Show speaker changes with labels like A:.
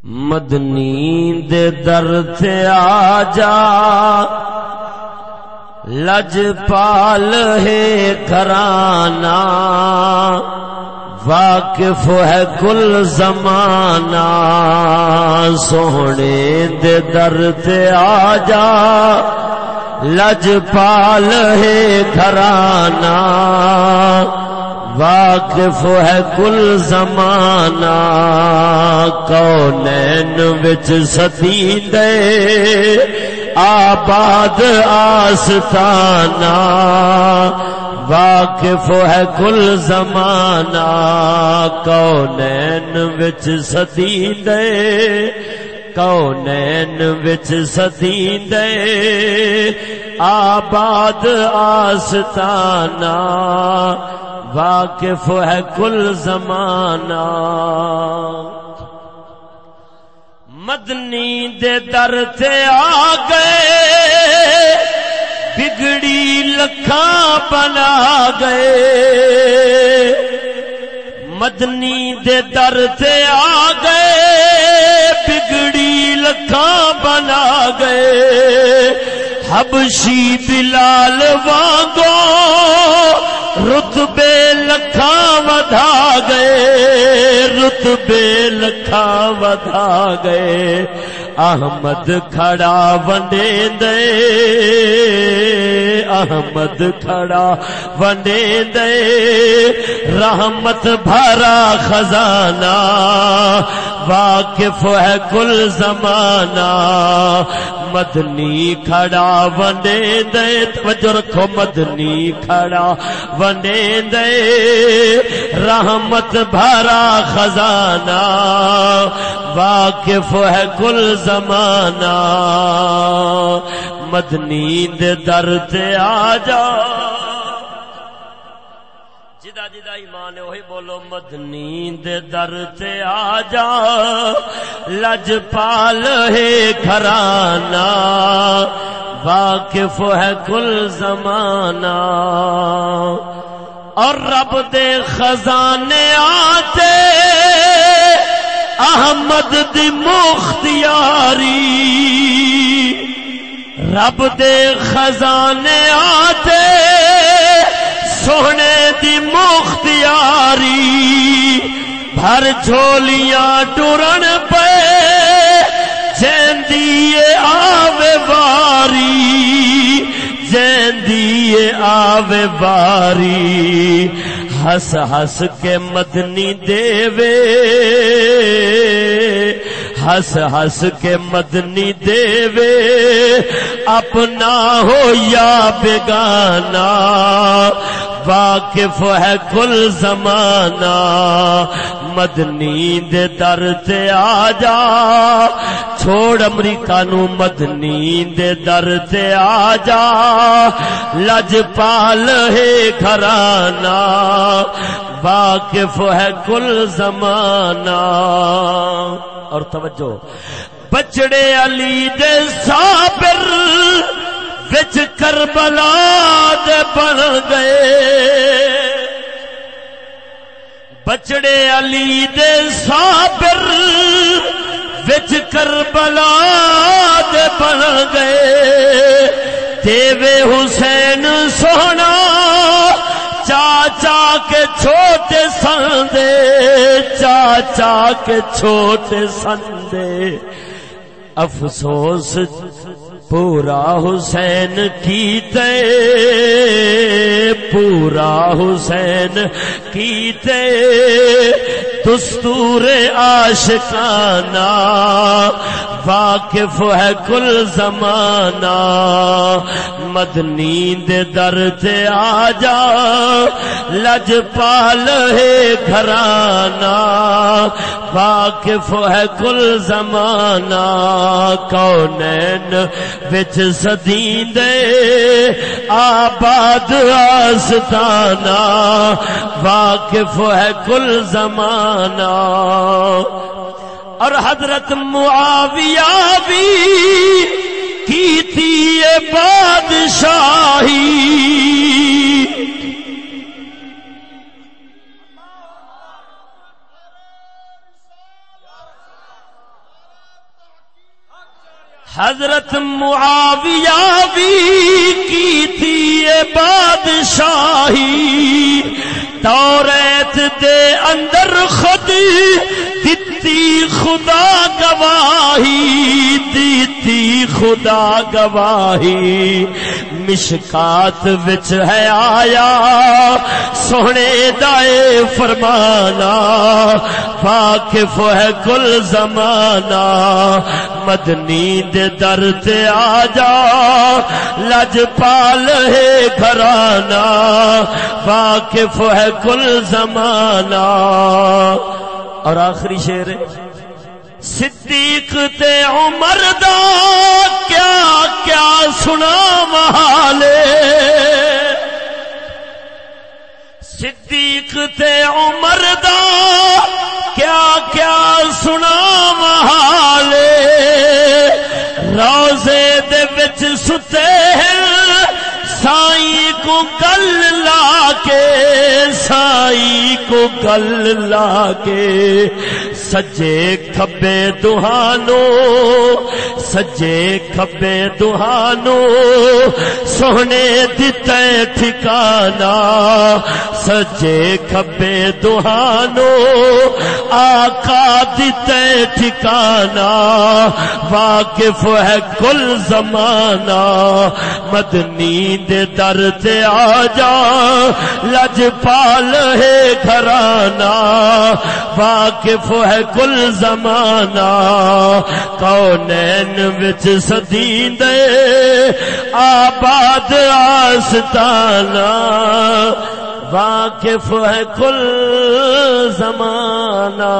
A: مدنی دے در تے آجا لجپال ہے گھرانہ واقف ہے کل زمانہ سوہنے دے در تے آجا لجپال ہے گھرانہ واقف ہے کل زمانہ کونین وچ ستیندے آباد آستانہ واقف ہے کل زمانہ کونین وچ ستیندے کونین وچ ستیندے آباد آستانہ واقف ہے کل زمانہ مدنی دے در تے آ گئے بگڑی لکھاں بنا گئے مدنی دے در تے آ گئے بگڑی لکھاں بنا گئے حبشی بلال وانگو رتبے لکھاں ودھا گئے رتبے لکھاں ودھا گئے احمد کھڑا ونڈیندے احمد کھڑا ونڈیندے رحمت بھرا خزانہ واقف ہے کل زمانہ مدنی کھڑا ونڈیندے توجہ رکھو مدنی کھڑا ونڈیندے رحمت بھرا خزانہ واقف ہے کل زمانہ مدنی دے در تے آجا جدا جدا ایمان ہے وہی بولو مدنی دے در تے آجا لجپال ہے گھرانہ واقف ہے کل زمانہ اور رب دے خزانے آتے احمد دی مختیاری رب دے خزانے آتے سونے دی مختیاری بھر جھولیاں ٹرن پہ جیندی آوے واری جیندی آوے واری ہس ہس کے مدنی دیوے ہس ہس کے مدنی دیوے اپنا ہو یا بیگانہ واقف ہے کل زمانہ مدنی دے در تے آجا چھوڑ امریکہ نو مدنی دے در تے آجا لجپال ہے گھرانہ واقف ہے کل زمانہ اور توجہ بچڑے علی دے صابر وچ کربلا دے بن گئے بچڑے علی دے صابر وچ کربلا دے بن گئے دیوے حسین سونا چاچا کے چھوٹے سندے چاچا کے چھوٹے سندے افسوس پورا حسین کیتے پورا حسین کیتے دستور عاشقانہ واقف ہے کل زمانہ مدنی دے در تے آجا لجپال ہے گھرانہ واقف ہے کل زمانہ کونین وچ ستیندے آباد آستانہ واقف ہے کل زمانہ اور حضرت معاویہ بھی کی تھی بادشاہی حضرت معاویہ بھی کی تھی یہ بادشاہی، توریت دے اندر خود دیتی خدا گواہی، دیتی خدا گواہی، مشکات وچ ہے آیا سونے دائے فرمانا، واقف ہے کل زمانہ، مدنی دے در تے آ جا لج پال ہے گھرانا، واقف ہے کل زمانہ۔ اور آخری شعر ہے صدیق تے عمر دا کیا کیا سنا محالے، صدیق تے عمر دا کیا کیا سنا محالے، روزے دے وچ ستے ہیں سائی کو گل لا کے، سائی کو گل لا کے، سجے کھبے دہانو، سجے کھبے دہانو سونے دتے ٹھکانا، سجے کھبے دہانو آقا دتے ٹھکانا، واقف ہے کل زمانہ، مدنی دے در تے آ جا لج پال ہے گھرانا، واقف ہے کل زمانہ، کونین وچ صدی دے آباد آستانہ، واقف ہے کل زمانہ۔